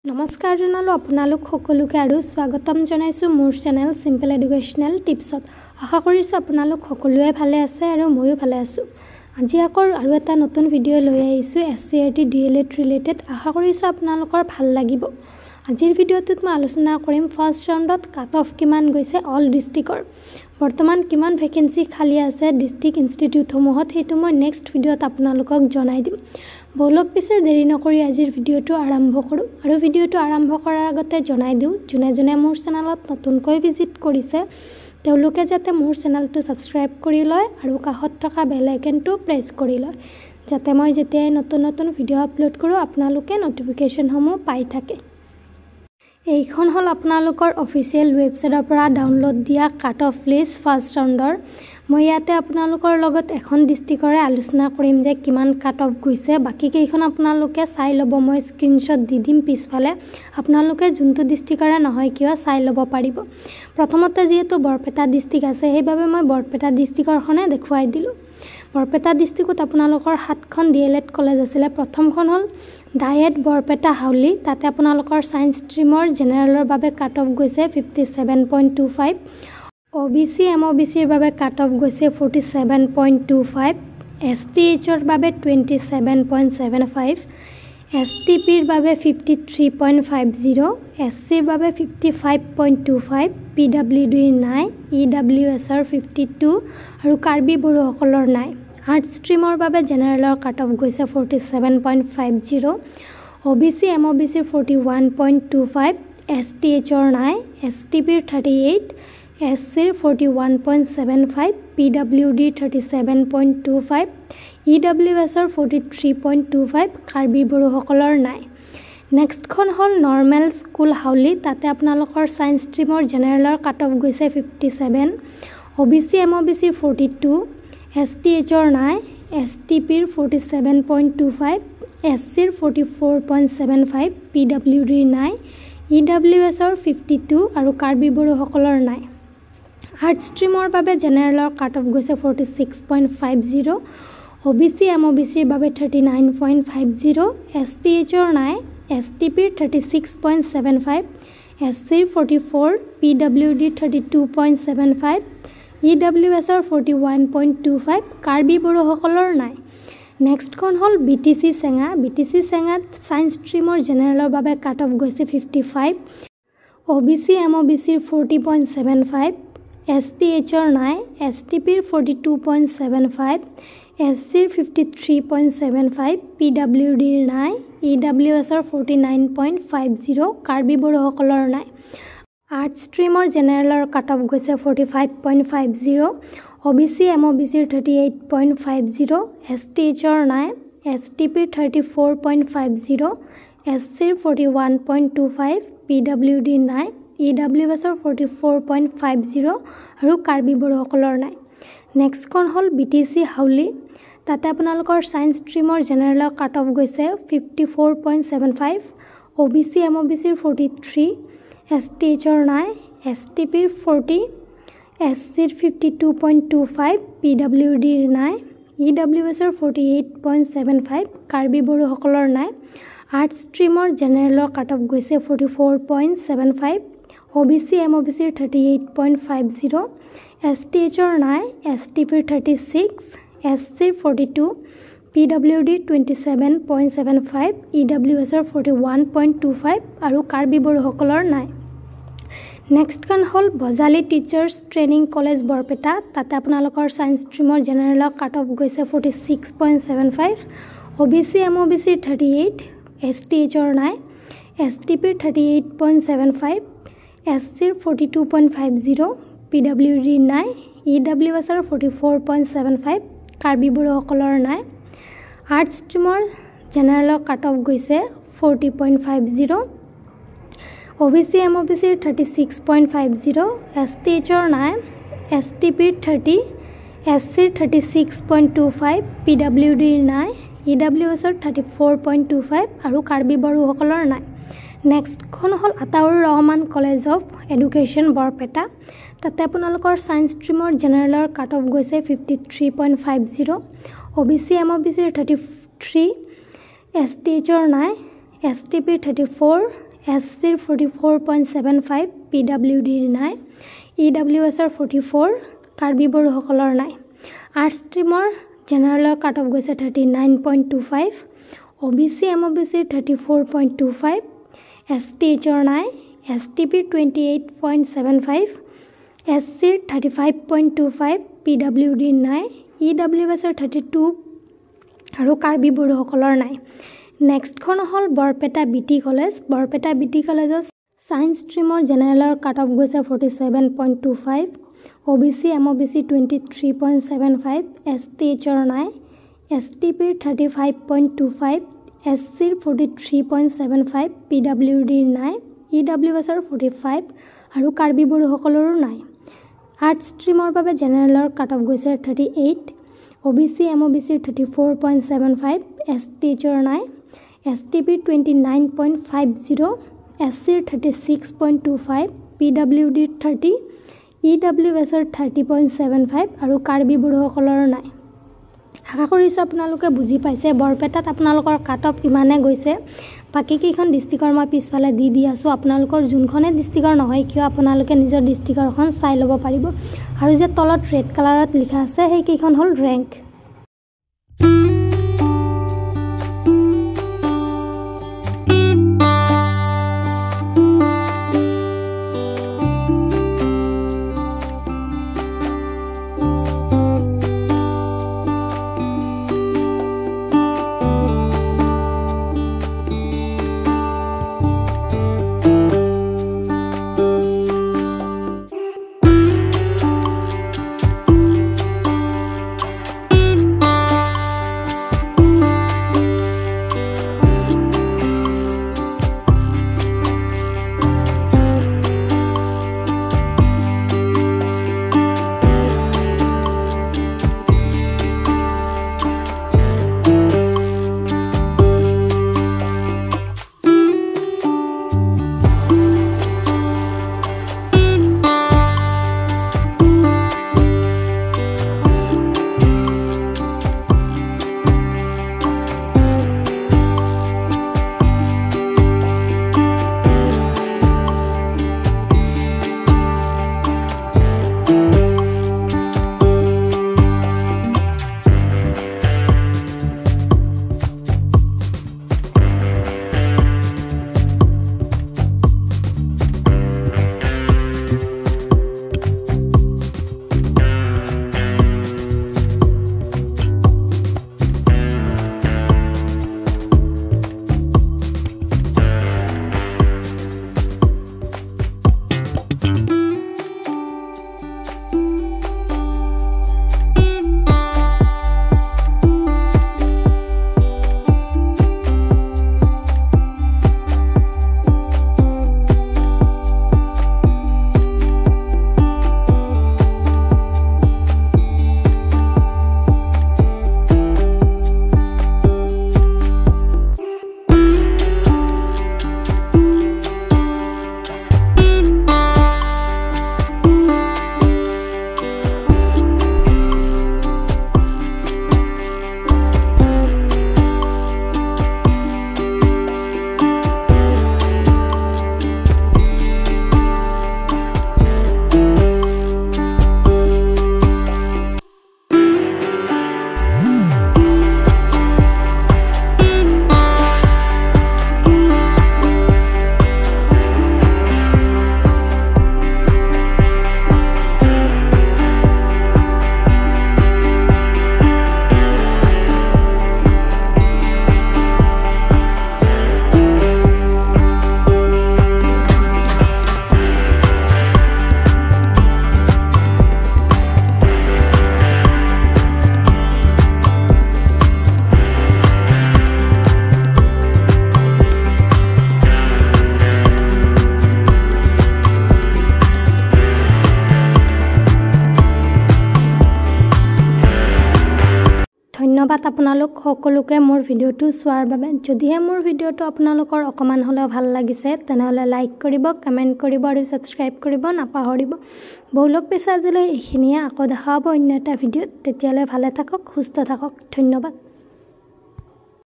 নমস্কাৰ জনালো আপোনালোক সকলোকে আৰু স্বাগতম জনাইছো মোৰ চেনেল সিম্পল এডুকেশনাল টিপছত। আশা কৰিছো আপোনালোক সকলোৱে ভালে আছে আৰু ময়ো ভালে আছো। আজি আকৌ আৰু এটা নতুন ভিডিও লৈ আহিছো SCRT DLED ৰিলেটেড। আশা কৰিছো আপোনালোকৰ ভাল লাগিব। আজিৰ ভিডিওটোত মই আলোচনা কৰিম ফাৰ্ষ্ট ৰাউণ্ডত কাট অফ কিমান গৈছে অল ডিস্ট্ৰিক্টৰ। বৰ্তমান কিমান ভ্যাকেন্সি খালি আছে ডিস্ট্ৰিক্ট ইনষ্টিটিউটসমূহত সেইটো মই নেক্সট ভিডিওত আপোনালোকক জনাই দিম। বলক পিছে দেৰি নকৰি আজিৰ ভিডিওটো আৰম্ভ কৰো আৰু ভিডিওটো আৰম্ভ কৰাৰ আগতে জনাই দিও যোনে মোৰ চেনেলত নতুনকৈ ভিজিট কৰিছে তেওঁলোকে যাতে মোৰ চেনেলটো সাবস্ক্ৰাইব কৰি লয় আৰু কাষত থকা বেল আইকনটো প্ৰেছ কৰি লয় যাতে মই যেতিয়াই নতুন ভিডিও আপলোড কৰো আপোনালোকে নটিফিকেশনসমূহ পাই থাকে। এইখন হল আপোনালোকৰ অফিচিয়েল ৱেবছাইটৰ পৰা ডাউনলোড দিয়া কাট অফ লিষ্ট ফাৰ্ষ্ট ৰাউণ্ডৰ। মই ইয়াতে আপোনালোকৰ লগত এখন ডিস্ট্ৰিক্টৰে আলোচনা কৰিম যে কিমান কাট অফ গৈছে। বাকি কেইখন আপোনালোকে চাই ল'ব, মই স্ক্ৰিনশ্বট দি দিম পিছফালে। আপোনালোকে যোনটো ডিস্ট্ৰিক্টৰে নহয় কিয় চাই ল'ব পাৰিব। প্ৰথমতে যেহেতু বৰপেটা ডিস্ট্ৰিক্ট আছে সেইবাবে মই বৰপেটা ডিস্ট্ৰিক্টৰখনে দেখুৱাই দিলো। বৰপেটা ডিস্ট্ৰিক্টত আপোনালোকৰ 7খন DLED কলেজ আছিলে। প্ৰথমখন হল ডায়েট বৰপেটা হাউলি, তাতে আপোনালোকৰ সায়েন্স ষ্ট্ৰীমৰ জেনেৰেলৰ বাবে কাট অফ গৈছে 57.25, OBC MOBCৰ বাবে কাট অফ গৈছে 47.25, STHৰ বাবে 27.75, STPৰ বাবে 53.50, SCৰ বাবে 55.25, PWDৰ নাই, EWSৰ 52 আৰু কাৰ্বি বড়োসকলৰ নাই। আৰ্টছ ষ্ট্ৰীমৰ বাবে জেনেৰেলৰ কাট অফ গৈছে 47.50, OBC MOBCৰ 41.25, STHৰ নাই, STPৰ 38, SCৰ 41.75, PWDৰ 37.25, EWSৰ 43.25, কাৰ্বি বড়োসকলৰ নাই। নেক্সটখন হল নৰ্মেল স্কুল হাউলি, তাতে আপোনালোকৰ সায়েন্স ষ্ট্ৰীমৰ জেনেৰেলৰ কাট অফ গৈছে 57, OBC MOBCৰ 42, STHৰ নাই, STPৰ 47.25, SCৰ 44.75, PWDৰ নাই, EWSৰ 52 আৰু কাৰ্বি বড়োসকলৰ নাই। আৰ্টছ ষ্ট্ৰীমৰ বাবে জেনেৰেলৰ কাট অফ গৈছে 46.50, OBC MOBCৰ বাবে 39.50, STHৰ নাই, STPৰ 36.75, SCৰ 44, PWDৰ 32.75, EWSৰ 41.25, কাৰ্বি বড়োসকলৰ নাই। নেক্সটখন হল BTC চেঙা। BTC চেঙাত সায়েন্স ষ্ট্ৰীমৰ জেনেৰেলৰ বাবে কাট অফ গৈছে 55, OBC MOBCৰ 40.75, STHৰ নাই, STPৰ 42.75, SCৰ 53.75, PWDৰ নাই, EWSৰ 49.50, কাৰ্বি বড়োসকলৰ নাই। আৰ্টছ ষ্ট্ৰীমৰ জেনেৰেলৰ কাট অফ গৈছে 45.50, OBC MOBCৰ 38.50, STHৰ নাই, STPৰ 34.50, SCৰ 41.25, PWDৰ নাই, EWSৰ 44.50 আৰু কাৰ্বি বড়োসকলৰ নাই। নেক্সটখন হল BTC হাউলি, তাতে আপোনালোকৰ সায়েন্স ষ্ট্ৰীমৰ জেনেৰেলৰ কাট অফ গৈছে 54.75, OBC MOBCৰ 43, STHৰ নাই, STPৰ 40, SCৰ 52.25, PWDৰ নাই, EWSৰ 48.75, কাৰ্বি বড়োসকলৰ নাই। আৰ্টছ ষ্ট্ৰীমৰ জেনেৰেলৰ কাট অফ গৈছে 44.75, OBC MOBCৰ 38.50, STHৰ নাই, STPৰ 36, SCৰ 42, PWDৰ 27.75, EWSৰ 41.25 আৰু কাৰ্বি বড়োসকলৰ নাই। নেক্সটখন হল Bajali teachers training college Barpeta, তাতে আপোনালোকৰ সায়েন্স ষ্ট্ৰীমৰ জেনেৰেলৰ কাট অফ গৈছে 46.75, OBC MOBCৰ 38, STHৰ নাই, STPৰ 38.75, SCৰ 42.50, PWDৰ নাই, EWSৰ 44.75, কাৰ্বি বড়োসকলৰ নাই। আৰ্টছ ষ্ট্ৰীমৰ জেনেৰেলৰ কাট অফ গৈছে 40.50, OBC MOBCৰ 36.50, STHৰ নাই, STPৰ 30, SCৰ 36.25, PWDৰ নাই, EWSৰ 34.25 আৰু কাৰ্বি বড়োসকলৰ নাই। নেক্সটখন হল Ataur Rahman college of education Barpeta, তাতে আপোনালোকৰ সায়েন্স ষ্ট্ৰীমৰ জেনেৰেলৰ কাট অফ গৈছে 53.50, OBC MOBCৰ 33, STHৰ নাই, STPৰ 34, SCৰ 44.75 PWDৰ নাই EWSৰ 44 কাৰ্বি বড়োসকলৰ নাই আৰ্টছ ষ্ট্ৰীমৰ জেনেৰেলৰ কাট অফ গৈছে 39.25 OBC MOBCৰ 34.25 STHৰ নাই STPৰ 28.75 SCৰ 35.25 PWDৰ নাই EWSৰ 32 আৰু কাৰ্বি বড়োসকলৰ নাই নেক্সটখন হল বৰপেটা বিটি কলেজ বৰপেটা বিটি কলেজৰ সায়েন্স ষ্ট্ৰীমৰ জেনেৰেলৰ কাট অফ গৈছে 47.25 OBC MOBC 23.75 STHৰ নাই STPৰ 35.25 SCৰ 43.75 PWDৰ নাই EWSৰ 45 আৰু কাৰ্বি বড়োসকলৰো নাই আৰ্টছ ষ্ট্ৰীমৰ বাবে জেনেৰেলৰ কাট অফ গৈছে 38 OBC MOBCৰ 34.75 STHৰ নাই STPৰ 29.50 SCৰ 36.25 PWDৰ 30 EWSৰ 30.75 আৰু কাৰ্বি বড়োসকলৰ নাই আশা কৰিছো আপোনালোকে বুজি পাইছে বৰপেটাত আপোনালোকৰ কাট অফ ইমানে গৈছে বাকি কেইখন ডিস্ট্ৰিক্টৰ মই পিছফালে দি আছো আপোনালোকৰ যোনখনে ডিস্ট্ৰিক্টৰ নহয় কিয় আপোনালোকে নিজৰ ডিস্ট্ৰিক্টৰখন চাই ল'ব পাৰিব আৰু যে তলত ৰেড কালাৰত লিখা আছে সেই কেইখন হল ৰেংক ধন্যবাদ আপোনালোক সকলোকে মোৰ ভিডিওটো চোৱাৰ বাবে যদিহে মোৰ ভিডিওটো আপোনালোকৰ অকমান হলেও ভাল লাগিছে তেনেহলে লাইক কৰিব কমেন্ট কৰিব আৰু সাবস্ক্ৰাইব কৰিব নাপাহৰিব বহুলোক পেছা আজিলৈ এইখিনিয়ে আকৌ দেখা হ'ব অন্য এটা ভিডিওত তেতিয়ালে ভালে থাকক সুস্থ থাকক ধন্যবাদ